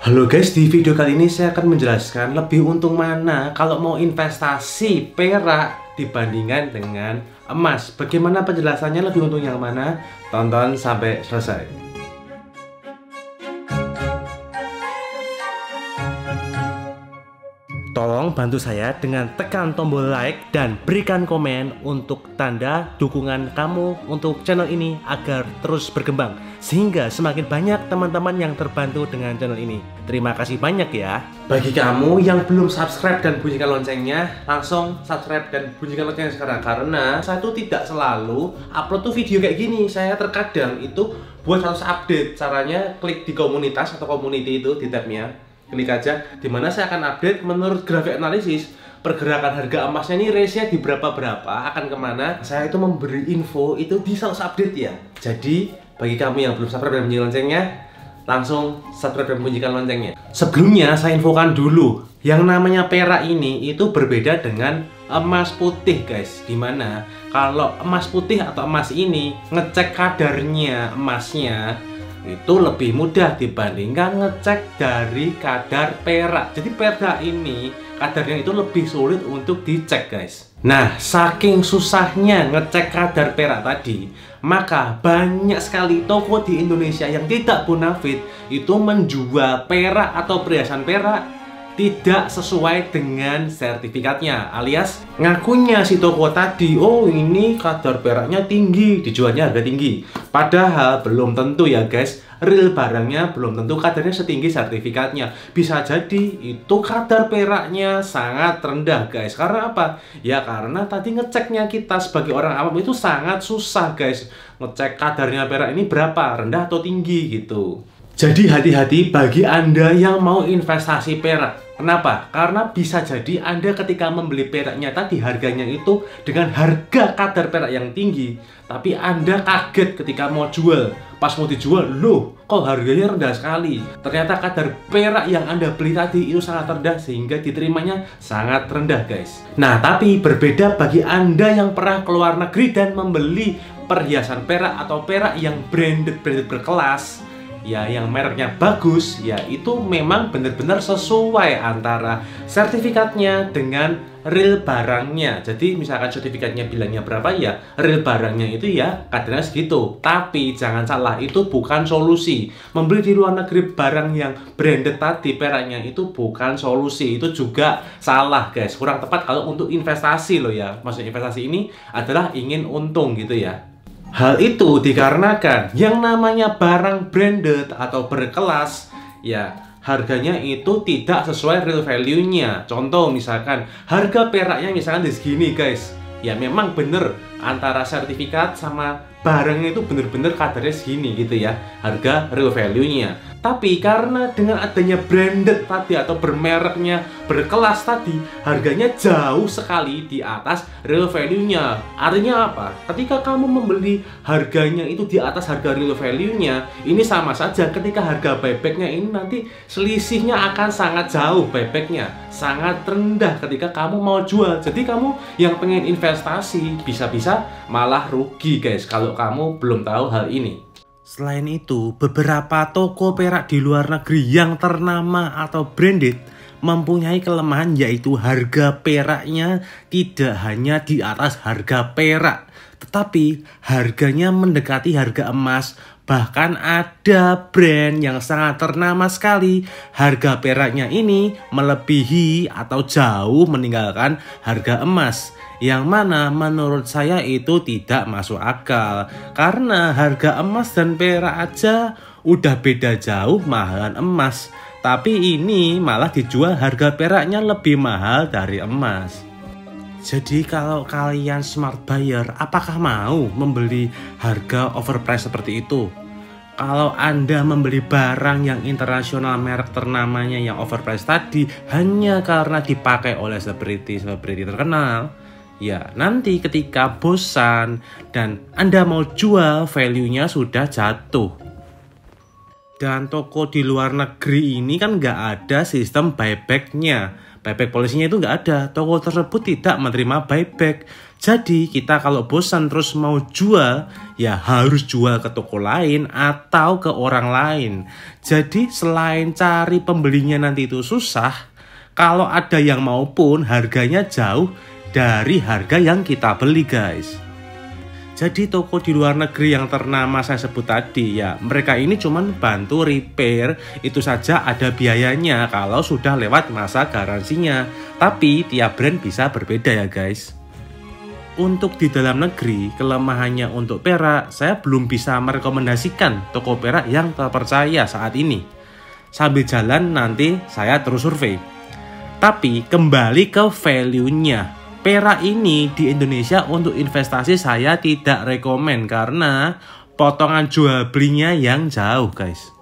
Halo guys, di video kali ini saya akan menjelaskan lebih untung mana kalau mau investasi perak dibandingkan dengan emas. Bagaimana penjelasannya, lebih untung yang mana? Tonton sampai selesai. Tolong bantu saya dengan tekan tombol like dan berikan komen untuk tanda dukungan kamu untuk channel ini agar terus berkembang, sehingga semakin banyak teman-teman yang terbantu dengan channel ini. Terima kasih banyak ya. Bagi kamu yang belum subscribe dan bunyikan loncengnya, langsung subscribe dan bunyikan loncengnya sekarang, karena saya tuh tidak selalu upload tuh video kayak gini. Saya terkadang itu buat harus update. Caranya klik di komunitas atau community itu di tabnya, klik aja, dimana saya akan update menurut grafik analisis pergerakan harga emasnya ini, range-nya di berapa akan kemana. Saya itu memberi info itu di selalu update ya. Jadi bagi kamu yang belum subscribe dan bunyikan loncengnya, langsung subscribe dan bunyikan loncengnya. Sebelumnya saya infokan dulu, yang namanya perak ini itu berbeda dengan emas putih guys. Dimana kalau emas putih atau emas ini ngecek kadarnya emasnya itu lebih mudah dibandingkan ngecek dari kadar perak. Jadi perak ini kadarnya itu lebih sulit untuk dicek guys. Nah, saking susahnya ngecek kadar perak tadi, maka banyak sekali toko di Indonesia yang tidak bonafit itu menjual perak atau perhiasan perak tidak sesuai dengan sertifikatnya, alias ngakunya si toko tadi, oh ini kadar peraknya tinggi, dijualnya harga tinggi. Padahal belum tentu ya guys, real barangnya belum tentu kadarnya setinggi sertifikatnya. Bisa jadi itu kadar peraknya sangat rendah guys. Karena apa? Ya karena tadi ngeceknya kita sebagai orang awam itu sangat susah guys. Ngecek kadarnya perak ini berapa, rendah atau tinggi gitu. Jadi hati-hati bagi Anda yang mau investasi perak. Kenapa? Karena bisa jadi Anda ketika membeli peraknya tadi harganya itu dengan harga kadar perak yang tinggi, tapi Anda kaget ketika mau jual. Pas mau dijual, loh kok harganya rendah sekali. Ternyata kadar perak yang Anda beli tadi itu sangat rendah sehingga diterimanya sangat rendah guys. Nah, tapi berbeda bagi Anda yang pernah keluar negeri dan membeli perhiasan perak atau perak yang branded berkelas, ya yang mereknya bagus, ya itu memang benar-benar sesuai antara sertifikatnya dengan real barangnya. Jadi misalkan sertifikatnya bilangnya berapa, ya real barangnya itu ya kadarnya segitu. Tapi jangan salah, itu bukan solusi. Membeli di luar negeri barang yang branded tadi peraknya itu bukan solusi. Itu juga salah guys, kurang tepat kalau untuk investasi loh ya. Maksudnya investasi ini adalah ingin untung gitu ya. Hal itu dikarenakan yang namanya barang branded atau berkelas, ya harganya itu tidak sesuai real value-nya. Contoh misalkan harga peraknya misalkan di segini guys, ya memang bener antara sertifikat sama barangnya itu bener-bener kadarnya segini gitu ya, harga real value-nya. Tapi karena dengan adanya branded tadi atau bermereknya berkelas tadi, harganya jauh sekali di atas real value-nya. Artinya apa? Ketika kamu membeli harganya itu di atas harga real value-nya, ini sama saja ketika harga buyback-nya ini nanti selisihnya akan sangat jauh, buyback-nya sangat rendah ketika kamu mau jual. Jadi kamu yang pengen investasi bisa-bisa malah rugi guys kalau kamu belum tahu hal ini. Selain itu, beberapa toko perak di luar negeri yang ternama atau branded mempunyai kelemahan, yaitu harga peraknya tidak hanya di atas harga perak, tetapi harganya mendekati harga emas. Bahkan ada brand yang sangat ternama sekali, harga peraknya ini melebihi atau jauh meninggalkan harga emas. Yang mana menurut saya itu tidak masuk akal. Karena harga emas dan perak aja udah beda jauh mahalan emas, tapi ini malah dijual harga peraknya lebih mahal dari emas. Jadi kalau kalian smart buyer, apakah mau membeli harga overprice seperti itu? Kalau Anda membeli barang yang internasional merek ternamanya yang overprice tadi hanya karena dipakai oleh selebriti terkenal, ya nanti ketika bosan dan Anda mau jual, value-nya sudah jatuh. Dan toko di luar negeri ini kan nggak ada sistem buyback-nya. buyback polisinya itu nggak ada. Toko tersebut tidak menerima buyback. Jadi kita kalau bosan terus mau jual, ya harus jual ke toko lain atau ke orang lain. Jadi selain cari pembelinya nanti itu susah, kalau ada yang mau pun harganya jauh dari harga yang kita beli guys. Jadi toko di luar negeri yang ternama saya sebut tadi ya, mereka ini cuman bantu repair, itu saja ada biayanya kalau sudah lewat masa garansinya. Tapi tiap brand bisa berbeda ya guys. Untuk di dalam negeri, kelemahannya untuk perak, saya belum bisa merekomendasikan toko perak yang terpercaya saat ini. Sambil jalan nanti saya terus survei. Tapi kembali ke value-nya. Perak ini di Indonesia untuk investasi saya tidak rekomen karena potongan jual belinya yang jauh guys.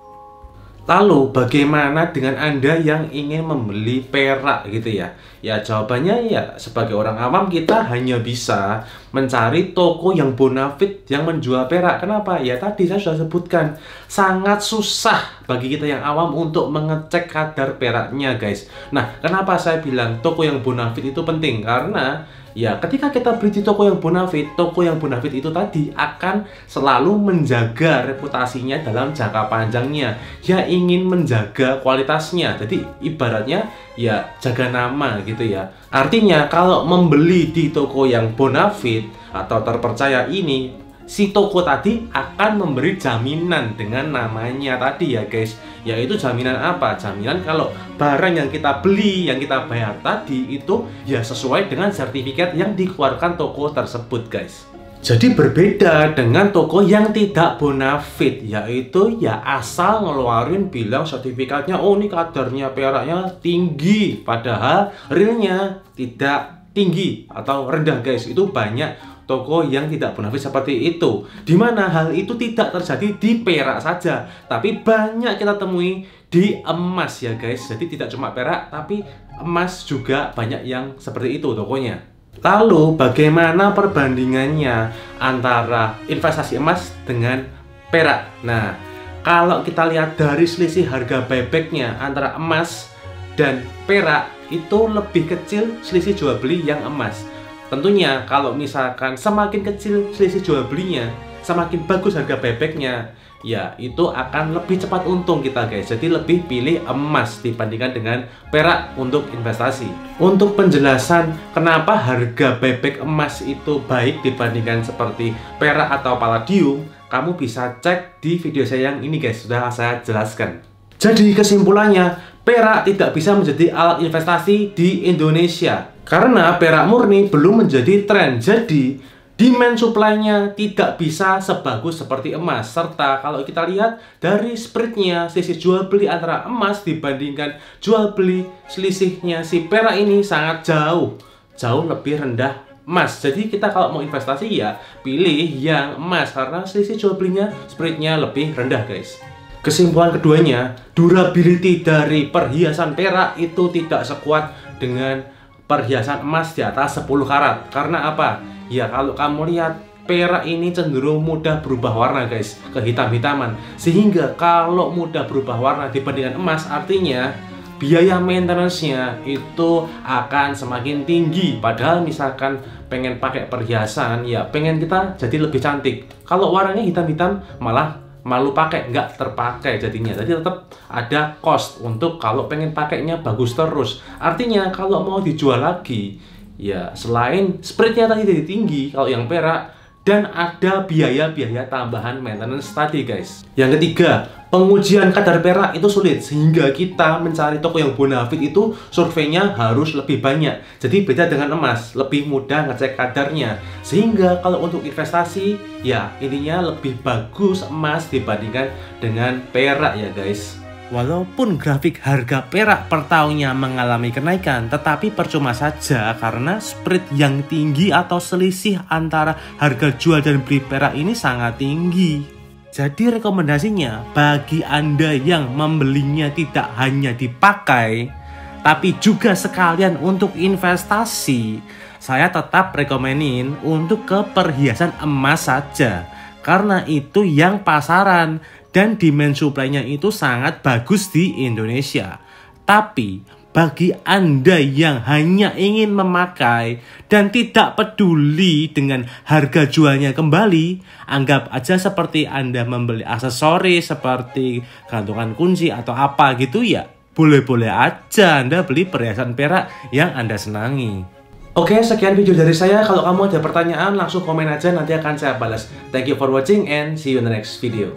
Lalu bagaimana dengan Anda yang ingin membeli perak gitu ya? Ya jawabannya ya sebagai orang awam kita hanya bisa mencari toko yang bonafit yang menjual perak. Kenapa? Ya tadi saya sudah sebutkan, sangat susah bagi kita yang awam untuk mengecek kadar peraknya guys. Nah kenapa saya bilang toko yang bonafit itu penting? Karena ya ketika kita beli di toko yang bonafit itu tadi akan selalu menjaga reputasinya dalam jangka panjangnya. Ya ingin menjaga kualitasnya. Jadi ibaratnya ya jaga nama gitu ya. Artinya kalau membeli di toko yang bonafit atau terpercaya ini, si toko tadi akan memberi jaminan dengan namanya tadi ya guys. Yaitu jaminan apa? Jaminan kalau barang yang kita beli, yang kita bayar tadi itu ya sesuai dengan sertifikat yang dikeluarkan toko tersebut guys. Jadi berbeda dengan toko yang tidak bonafit, yaitu ya asal ngeluarin bilang sertifikatnya, oh ini kadarnya peraknya tinggi, padahal realnya tidak tinggi atau rendah guys. Itu banyak toko yang tidak bonafit seperti itu, dimana hal itu tidak terjadi di perak saja, tapi banyak kita temui di emas ya guys. Jadi tidak cuma perak, tapi emas juga banyak yang seperti itu tokonya. Lalu bagaimana perbandingannya antara investasi emas dengan perak? Nah, kalau kita lihat dari selisih harga buybacknya antara emas dan perak itu lebih kecil selisih jual beli yang emas. Tentunya kalau misalkan semakin kecil selisih jual belinya, semakin bagus harga buybacknya, ya itu akan lebih cepat untung kita guys. Jadi lebih pilih emas dibandingkan dengan perak untuk investasi. Untuk penjelasan kenapa harga buyback emas itu baik dibandingkan seperti perak atau palladium, kamu bisa cek di video saya yang ini guys, sudah saya jelaskan. Jadi kesimpulannya, perak tidak bisa menjadi alat investasi di Indonesia karena perak murni belum menjadi tren. Jadi demand supply-nya tidak bisa sebagus seperti emas. Serta kalau kita lihat dari spread-nya, selisih jual beli antara emas dibandingkan jual beli selisihnya si perak ini sangat jauh lebih rendah emas. Jadi kita kalau mau investasi ya pilih yang emas karena selisih jual belinya, spread-nya lebih rendah guys. Kesimpulan keduanya, durability dari perhiasan perak itu tidak sekuat dengan perhiasan emas di atas 10 karat. Karena apa? Ya kalau kamu lihat perak ini cenderung mudah berubah warna guys, ke hitam-hitaman. Sehingga kalau mudah berubah warna dibandingkan emas, artinya biaya maintenance-nya itu akan semakin tinggi. Padahal misalkan pengen pakai perhiasan, ya pengen kita jadi lebih cantik. Kalau warnanya hitam-hitam malah malu pakai, nggak terpakai jadinya. Jadi tetap ada cost untuk kalau pengen pakainya bagus terus. Artinya kalau mau dijual lagi, ya selain spreadnya tadi jadi tinggi kalau yang perak, dan ada biaya-biaya tambahan maintenance tadi guys. Yang ketiga, pengujian kadar perak itu sulit, sehingga kita mencari toko yang bonafit itu surveinya harus lebih banyak. Jadi beda dengan emas, lebih mudah ngecek kadarnya. Sehingga kalau untuk investasi, ya intinya lebih bagus emas dibandingkan dengan perak ya guys. Walaupun grafik harga perak per tahunnya mengalami kenaikan, tetapi percuma saja karena spread yang tinggi atau selisih antara harga jual dan beli perak ini sangat tinggi. Jadi rekomendasinya bagi Anda yang membelinya tidak hanya dipakai, tapi juga sekalian untuk investasi, saya tetap rekomenin untuk ke perhiasan emas saja. Karena itu yang pasaran dan demand supply-nya itu sangat bagus di Indonesia. Tapi bagi Anda yang hanya ingin memakai dan tidak peduli dengan harga jualnya kembali, anggap aja seperti Anda membeli aksesoris seperti gantungan kunci atau apa gitu ya. Boleh-boleh aja Anda beli perhiasan perak yang Anda senangi. Oke, sekian video dari saya. Kalau kamu ada pertanyaan, langsung komen aja, nanti akan saya balas. Thank you for watching and see you in the next video.